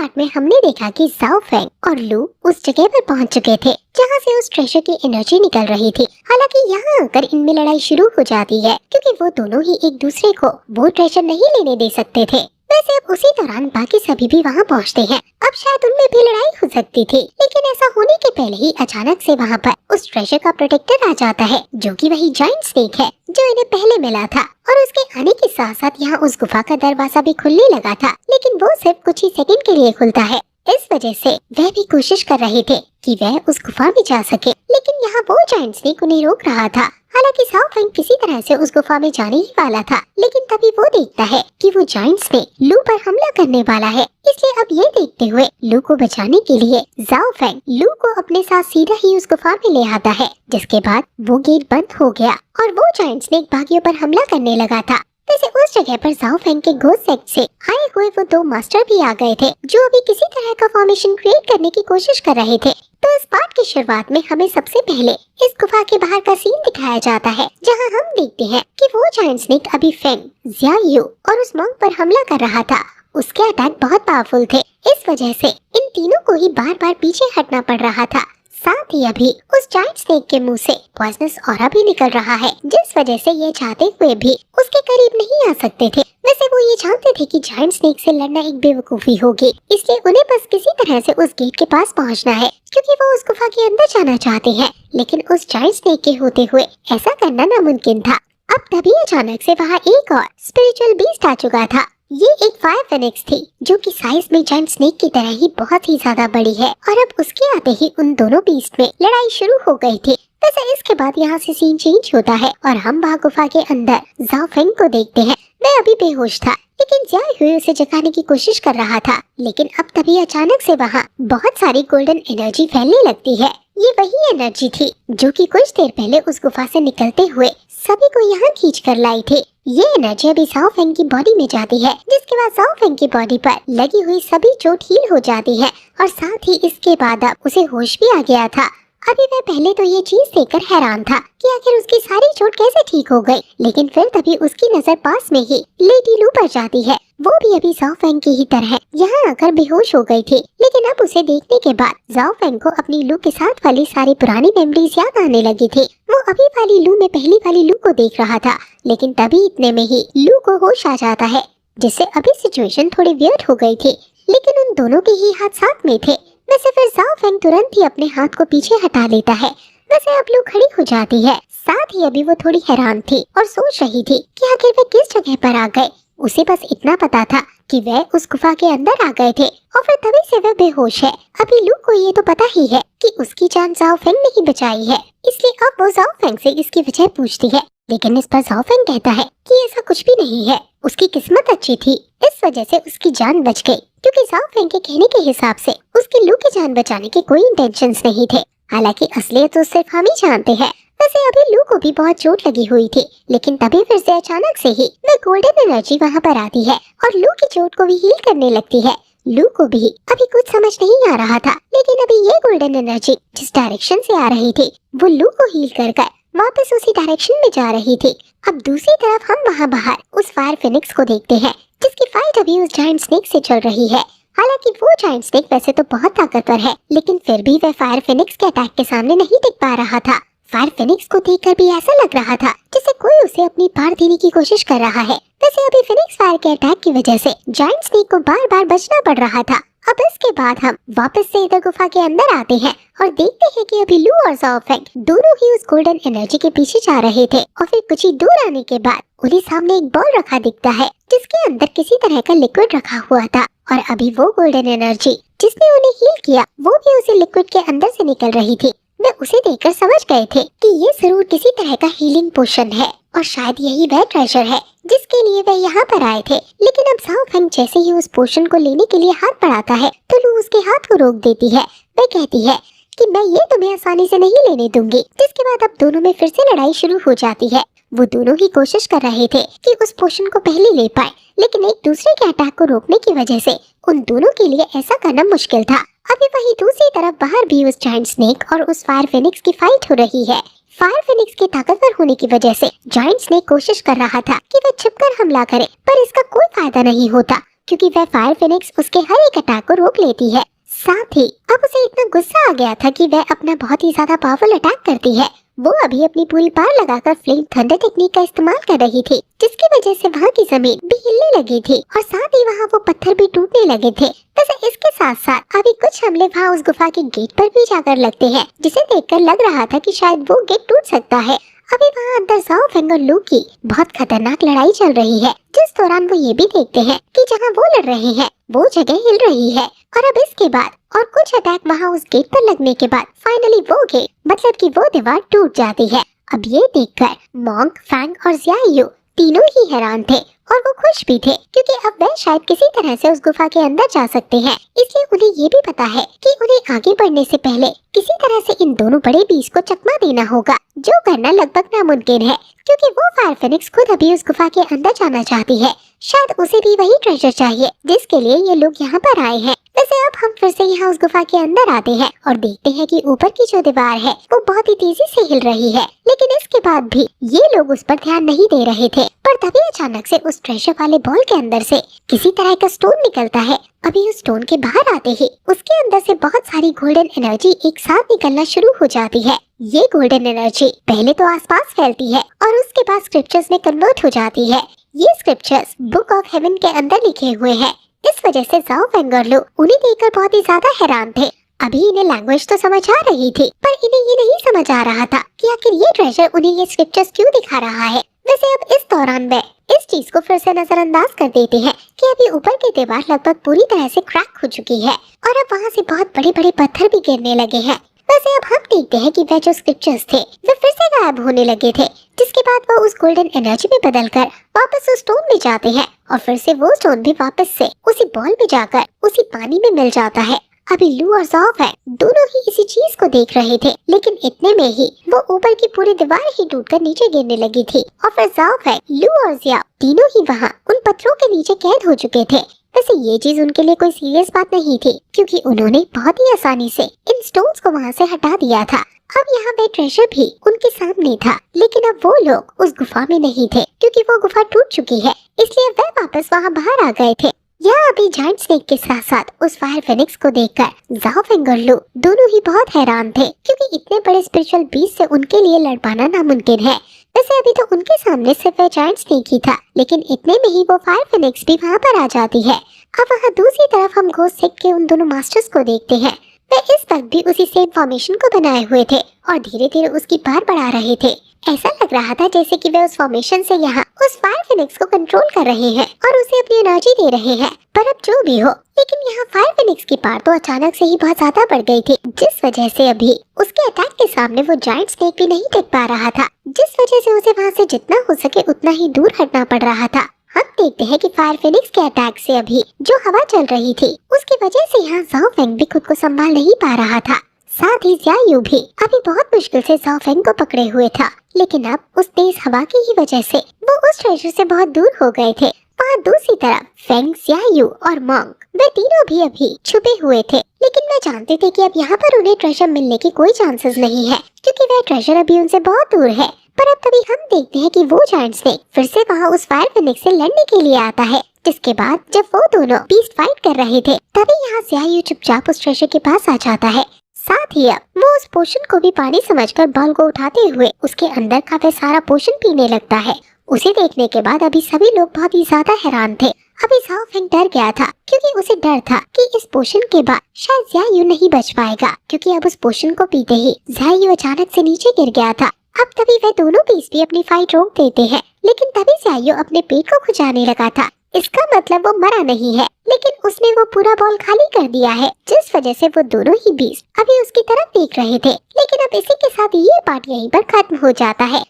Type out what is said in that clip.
Part में हमने देखा कि जाओ फेंग और लू उस जगह पर पहुंच चुके थे जहां से उस ट्रेजर की एनर्जी निकल रही थी। हालांकि यहाँ आकर इनमें लड़ाई शुरू हो जाती है क्योंकि वो दोनों ही एक दूसरे को वो ट्रेजर नहीं लेने दे सकते थे। वैसे अब उसी दौरान बाकी सभी भी वहाँ पहुँचते हैं। अब शायद उनमें भी लड़ाई हो सकती थी, लेकिन ऐसा होने के पहले ही अचानक से वहाँ पर उस ट्रेजर का प्रोटेक्टर आ जाता है, जो कि वही जायंट स्नेक है जो इन्हें पहले मिला था। और उसके आने के साथ साथ यहाँ उस गुफा का दरवाजा भी खुलने लगा था, लेकिन वो सिर्फ कुछ ही सेकंड के लिए खुलता है। इस वजह से वह भी कोशिश कर रहे थे कि वह उस गुफा में जा सके, लेकिन यहाँ वो जायंट स्नेक उन्हें रोक रहा था। हालांकि जाओ फेंग किसी तरह से उस गुफा में जाने ही वाला था, लेकिन तभी वो देखता है कि वो जायंट स्नेक लू पर हमला करने वाला है। इसलिए अब ये देखते हुए लू को बचाने के लिए जाओ फेंग लू को अपने साथ सीधा ही उस गुफा में ले आता है, जिसके बाद वो गेट बंद हो गया और वो जायंट स्नेक बाकियों पर हमला करने लगा था। वैसे उस जगह पर जाओ फेंग के घोस्ट सेक्ट से आए हुए वो दो मास्टर भी आ गए थे, जो अभी किसी तरह का फॉर्मेशन क्रिएट करने की कोशिश कर रहे थे। तो इस पार्ट की शुरुआत में हमें सबसे पहले इस गुफा के बाहर का सीन दिखाया जाता है, जहां हम देखते हैं कि वो जायंट स्नेक अभी फेंग, जियायू और उस मॉन्क पर हमला कर रहा था। उसके अटैक बहुत पावरफुल थे, इस वजह से इन तीनों को ही बार बार पीछे हटना पड़ रहा था। साथ ही अभी उस जायंट स्नेक के मुंह से पॉइजनस ऑरा भी निकल रहा है, जिस वजह से ये चाहते हुए भी उसके करीब नहीं आ सकते थे। वैसे वो ये जानते थे कि जायंट स्नेक से लड़ना एक बेवकूफी होगी, इसलिए उन्हें बस किसी तरह से उस गेट के पास पहुंचना है, क्योंकि वो उस गुफा के अंदर जाना चाहते हैं। लेकिन उस जायंट स्नेक के होते हुए ऐसा करना नामुमकिन था। अब तभी अचानक से वहाँ एक और स्पिरिचुअल बीस्ट आ चुका था। ये एक फायर फिनिक्स थी, जो कि साइज में जायंट स्नेक की तरह ही बहुत ही ज्यादा बड़ी है, और अब उसके आते ही उन दोनों बीस्ट में लड़ाई शुरू हो गई थी। वैसे इसके बाद यहाँ से सीन चेंज होता है और हम वहाँ गुफा के अंदर जाओ फेंग को देखते हैं। वह अभी बेहोश था, लेकिन जाए हुए उसे जगाने की कोशिश कर रहा था। लेकिन अब तभी अचानक से वहाँ बहुत सारी गोल्डन एनर्जी फैलने लगती है। ये वही एनर्जी थी जो कि कुछ देर पहले उस गुफा से निकलते हुए सभी को यहाँ खींच कर लाई थी। ये एनर्जी अभी जाओ फेंग की बॉडी में जाती है, जिसके बाद जाओ फेंग की बॉडी पर लगी हुई सभी चोट हील हो जाती है, और साथ ही इसके बाद अब उसे होश भी आ गया था। अभी वह पहले तो ये चीज देखकर हैरान था कि आखिर उसकी सारी चोट कैसे ठीक हो गई, लेकिन फिर तभी उसकी नजर पास में ही लेडी लू पर जाती है। वो भी अभी जाओ फेंग की ही तरह यहाँ आकर बेहोश हो गई थी, लेकिन अब उसे देखने के बाद जाओ फेंग को अपनी लू के साथ वाली सारी पुरानी मेमोरीज याद आने लगी थी। वो अभी वाली लू में पहली वाली लू को देख रहा था, लेकिन तभी इतने में ही लू को होश आ जाता है, जिससे अभी सिचुएशन थोड़ी वियर्ड हो गई थी, लेकिन उन दोनों के ही हाथ साथ में थे। वैसे फिर जाओ फेंग तुरंत ही अपने हाथ को पीछे हटा लेता है। वैसे अब लू खड़ी हो जाती है। साथ ही अभी वो थोड़ी हैरान थी और सोच रही थी कि आखिर वे किस जगह पर आ गए। उसे बस इतना पता था कि वह उस गुफा के अंदर आ गए थे, और फिर तभी से वह बेहोश है। अभी लू को ये तो पता ही है कि उसकी जान जाओ फेंग ने ही बचाई है, इसलिए अब वो जाओ फेंग से इसकी वजह पूछती है। लेकिन इस पर जाओ फेंग कहता है कि ऐसा कुछ भी नहीं है, उसकी किस्मत अच्छी थी, इस वजह से उसकी जान बच गई, क्योंकि जाओ फेंग के कहने के हिसाब से उसकी लू की जान बचाने के कोई इंटेंशंस नहीं थे। हालांकि असलियत तो सिर्फ हम ही जानते हैं। वैसे अभी लू को भी बहुत चोट लगी हुई थी, लेकिन तभी फिर से अचानक से ही वह गोल्डन एनर्जी वहाँ पर आती है और लू की चोट को भी हील करने लगती है। लू को भी अभी कुछ समझ नहीं आ रहा था, लेकिन अभी ये गोल्डन एनर्जी जिस डायरेक्शन से आ रही थी वो लू को हील कर वापस उसी डायरेक्शन में जा रही थी। अब दूसरी तरफ हम वहाँ बाहर उस फायर फिनिक्स को देखते हैं, जिसकी फाइट अभी उस जायंट स्नेक से चल रही है। हालांकि वो जायंट स्नेक वैसे तो बहुत ताकतवर है, लेकिन फिर भी वह फायर फिनिक्स के अटैक के सामने नहीं टिक पा रहा था। फायर फिनिक्स को देखकर भी ऐसा लग रहा था जैसे कोई उसे अपनी पार देने की कोशिश कर रहा है। वैसे अभी फिनिक्स फायर के अटैक की वजह से जायंट स्नेक को बार बार बचना पड़ रहा था। अब इसके बाद हम वापस से इधर गुफा के अंदर आते हैं और देखते हैं कि अभी लू और जाओ फेंग दोनों ही उस गोल्डन एनर्जी के पीछे जा रहे थे, और फिर कुछ ही दूर आने के बाद उन्हें सामने एक बॉल रखा दिखता है, जिसके अंदर किसी तरह का लिक्विड रखा हुआ था, और अभी वो गोल्डन एनर्जी जिसने उन्हें हील किया वो भी उसी लिक्विड के अंदर से निकल रही थी। वे उसे देखकर समझ गए थे कि ये जरूर किसी तरह का हीलिंग पोशन है, और शायद यही वह ट्रेजर है जिसके लिए वे यहाँ पर आए थे। लेकिन अब जाओ फेंग जैसे ही उस पोशन को लेने के लिए हाथ बढ़ाता है तो लू उसके हाथ को रोक देती है। वह कहती है कि मैं ये तुम्हें आसानी से नहीं लेने दूंगी, जिसके बाद अब दोनों में फिर से लड़ाई शुरू हो जाती है। वो दोनों ही कोशिश कर रहे थे कि उस पोशन को पहले ले पाए, लेकिन एक दूसरे के अटैक को रोकने की वजह से उन दोनों के लिए ऐसा करना मुश्किल था। अभी वही दूसरी तरफ बाहर भी उस जायंट स्नेक और उस फायर फिनिक्स की फाइट हो रही है। फायर फिनिक्स के ताकतवर होने की वजह से जायंट स्नेक कोशिश कर रहा था कि वह छिपकर हमला करे, पर इसका कोई फायदा नहीं होता। क्योंकि वह फायर फिनिक्स उसके हर एक अटैक को रोक लेती है। साथ ही अब उसे इतना गुस्सा आ गया था कि वह अपना बहुत ही ज्यादा पावरफुल अटैक करती है। वो अभी अपनी पूरी पावर लगाकर फ्लेम थंडर टेक्निक का इस्तेमाल कर रही थी, जिसकी वजह से वहाँ की जमीन भी हिलने लगी थी और साथ ही वहाँ वो पत्थर भी टूटने लगे थे। वैसे इसके साथ साथ अभी कुछ हमले वहाँ उस गुफा के गेट पर भी जाकर लगते हैं, जिसे देखकर लग रहा था कि शायद वो गेट टूट सकता है। अभी वहाँ अंदर ज़ाओ फेंग और लू की बहुत खतरनाक लड़ाई चल रही है, जिस दौरान वो ये भी देखते हैं कि जहाँ वो लड़ रहे हैं वो जगह हिल रही है। और अब इसके बाद और कुछ अटैक वहाँ उस गेट पर लगने के बाद फाइनली वो गेट मतलब कि वो दीवार टूट जाती है। अब ये देखकर मोंग, फैंग और ज़ियायू तीनों ही हैरान थे और वो खुश भी थे, क्योंकि अब वह शायद किसी तरह से उस गुफा के अंदर जा सकते हैं। इसलिए उन्हें ये भी पता है कि उन्हें आगे बढ़ने से पहले किसी तरह से इन दोनों बड़े बीस्ट को चकमा देना होगा, जो करना लगभग नामुमकिन है, क्योंकि वो फायर फिनिक्स खुद अभी उस गुफा के अंदर जाना चाहती है। शायद उसे भी वही ट्रेजर चाहिए जिसके लिए ये लोग यहाँ पर आए हैं। वैसे अब हम फिर से यहाँ उस गुफा के अंदर आते हैं और देखते हैं कि ऊपर की जो दीवार है वो बहुत ही तेजी से हिल रही है, लेकिन इसके बाद भी ये लोग उस पर ध्यान नहीं दे रहे थे। पर तभी अचानक से उस ट्रेजर वाले बॉल के अंदर से किसी तरह का स्टोन निकलता है। अभी उस स्टोन के बाहर आते ही उसके अंदर से बहुत सारी गोल्डन एनर्जी एक साथ निकलना शुरू हो जाती है। ये गोल्डन एनर्जी पहले तो आसपास फैलती है और उसके बाद स्क्रिप्चर्स में कन्वर्ट हो जाती है। ये स्क्रिप्चर्स बुक ऑफ हेवन के अंदर लिखे हुए हैं। इस वजह से ज़ाओ फेंग और लू उन्हें देखकर बहुत ही ज्यादा हैरान थे। अभी इन्हें लैंग्वेज तो समझ आ रही थी, पर इन्हें ये नहीं समझ आ रहा था कि आखिर ये ट्रेजर उन्हें ये स्क्रिप्चर्स क्यों दिखा रहा है। वैसे अब इस दौरान वे इस चीज को फिर से नजरअंदाज कर देते हैं कि अभी ऊपर की दीवार लगभग पूरी तरह से क्रैक हो चुकी है और अब वहाँ से बहुत बड़े बड़े पत्थर भी गिरने लगे हैं। वैसे अब हम देखते हैं कि वह जो स्क्रिप्चर्स थे वे फिर से गायब होने लगे थे, जिसके बाद वो उस गोल्डन एनर्जी में बदलकर वापस उस स्टोन में जाते हैं और फिर से वो स्टोन भी वापस से उसी बॉल में जाकर उसी पानी में मिल जाता है। अभी लू और ज़ाओ फेंग दोनों ही इसी चीज को देख रहे थे, लेकिन इतने में ही वो ऊपर की पूरी दीवार ही टूटकर नीचे गिरने लगी थी और फिर ज़ाओ फेंग, लू और ज़ियाओ तीनों ही वहाँ उन पत्थरों के नीचे कैद हो चुके थे। वैसे ये चीज उनके लिए कोई सीरियस बात नहीं थी, क्योंकि उन्होंने बहुत ही आसानी से इन स्टोन्स को वहाँ से हटा दिया था। अब यहाँ पे ट्रेजर भी उनके सामने था, लेकिन अब वो लोग उस गुफा में नहीं थे, क्योंकि वो गुफा टूट चुकी है, इसलिए वे वापस वहाँ बाहर आ गए थे। यहाँ अभी जायंट स्नेक के साथ साथ उस फायर फिनिक्स को देखकर ज़ाओ फेंग और लू दोनों ही बहुत हैरान थे, क्योंकि इतने बड़े स्पिरिचुअल बीस्ट से उनके लिए लड़ पाना नामुमकिन है। वैसे अभी तो उनके सामने सिर्फ वह जायंट स्नेक ही था, लेकिन इतने में ही वो फायर फिनिक्स भी वहाँ पर आ जाती है। अब वहाँ दूसरी तरफ हम घोस्ट सिक के उन दोनों मास्टर्स को देखते हैं। वे इस वक्त भी उसी सेम फॉर्मेशन को बनाए हुए थे और धीरे धीरे उसकी पार बढ़ा रहे थे। ऐसा लग रहा था जैसे कि वे उस फॉर्मेशन से यहाँ उस फायर फिनिक्स को कंट्रोल कर रहे हैं और उसे अपनी एनर्जी दे रहे हैं। पर अब जो भी हो, लेकिन यहाँ फायर फिनिक्स की पार तो अचानक से ही बहुत ज्यादा बढ़ गई थी, जिस वजह से अभी उसके अटैक के सामने वो जायंट स्नेक भी नहीं टिक पा रहा था, जिस वजह से उसे वहाँ से जितना हो सके उतना ही दूर हटना पड़ रहा था। हम देखते हैं कि फायर फिनिक्स के अटैक से अभी जो हवा चल रही थी उसकी वजह से यहाँ ज़ाओ फेंग भी खुद को संभाल नहीं पा रहा था। साथ ही ज़ियायू भी अभी बहुत मुश्किल से ज़ाओ फेंग को पकड़े हुए था, लेकिन अब उस तेज हवा की ही वजह से वो उस ट्रेजर से बहुत दूर हो गए थे। वहाँ दूसरी तरफ फेंग, ज़ियायू और मोंग वे तीनों भी अभी छुपे हुए थे, लेकिन वे जानते थे कि अब यहाँ पर उन्हें ट्रेजर मिलने की कोई चांसेस नहीं है, क्योंकि वह ट्रेजर अभी उनसे बहुत दूर है। पर अब तभी हम देखते हैं कि वो जायंट स्नेक फिर से वहाँ उस फायर फिनिक्स से लड़ने के लिए आता है, जिसके बाद जब वो दोनों बीस्ट फाइट कर रहे थे तभी यहाँ ज़ियायू चुपचाप उस ट्रेजर के पास आ जाता है। साथ ही अब वो उस पोशन को भी पानी समझकर बॉल को उठाते हुए उसके अंदर का वह सारा पोशन पीने लगता है। उसे देखने के बाद अभी सभी लोग बहुत ही ज्यादा हैरान थे। अभी ज़ाओ फेंग डर गया था, क्योंकि उसे डर था कि इस पोशन के बाद शायद ज़ियायू नहीं बच पाएगा, क्योंकि अब उस पोशन को पीते ही ज़ियायू अचानक से नीचे गिर गया था। अब तभी वह दोनों बीस्ट भी अपनी फाइट रोक देते हैं, लेकिन तभी ज़ियायू अपने पेट को खुजाने लगा था। इसका मतलब वो मरा नहीं है, लेकिन उसने वो पूरा बॉल खाली कर दिया है, जिस वजह से वो दोनों ही बीस्ट अभी उसकी तरफ देख रहे थे। लेकिन अब इसी के साथ ये पार्ट यहीं पर खत्म हो जाता है।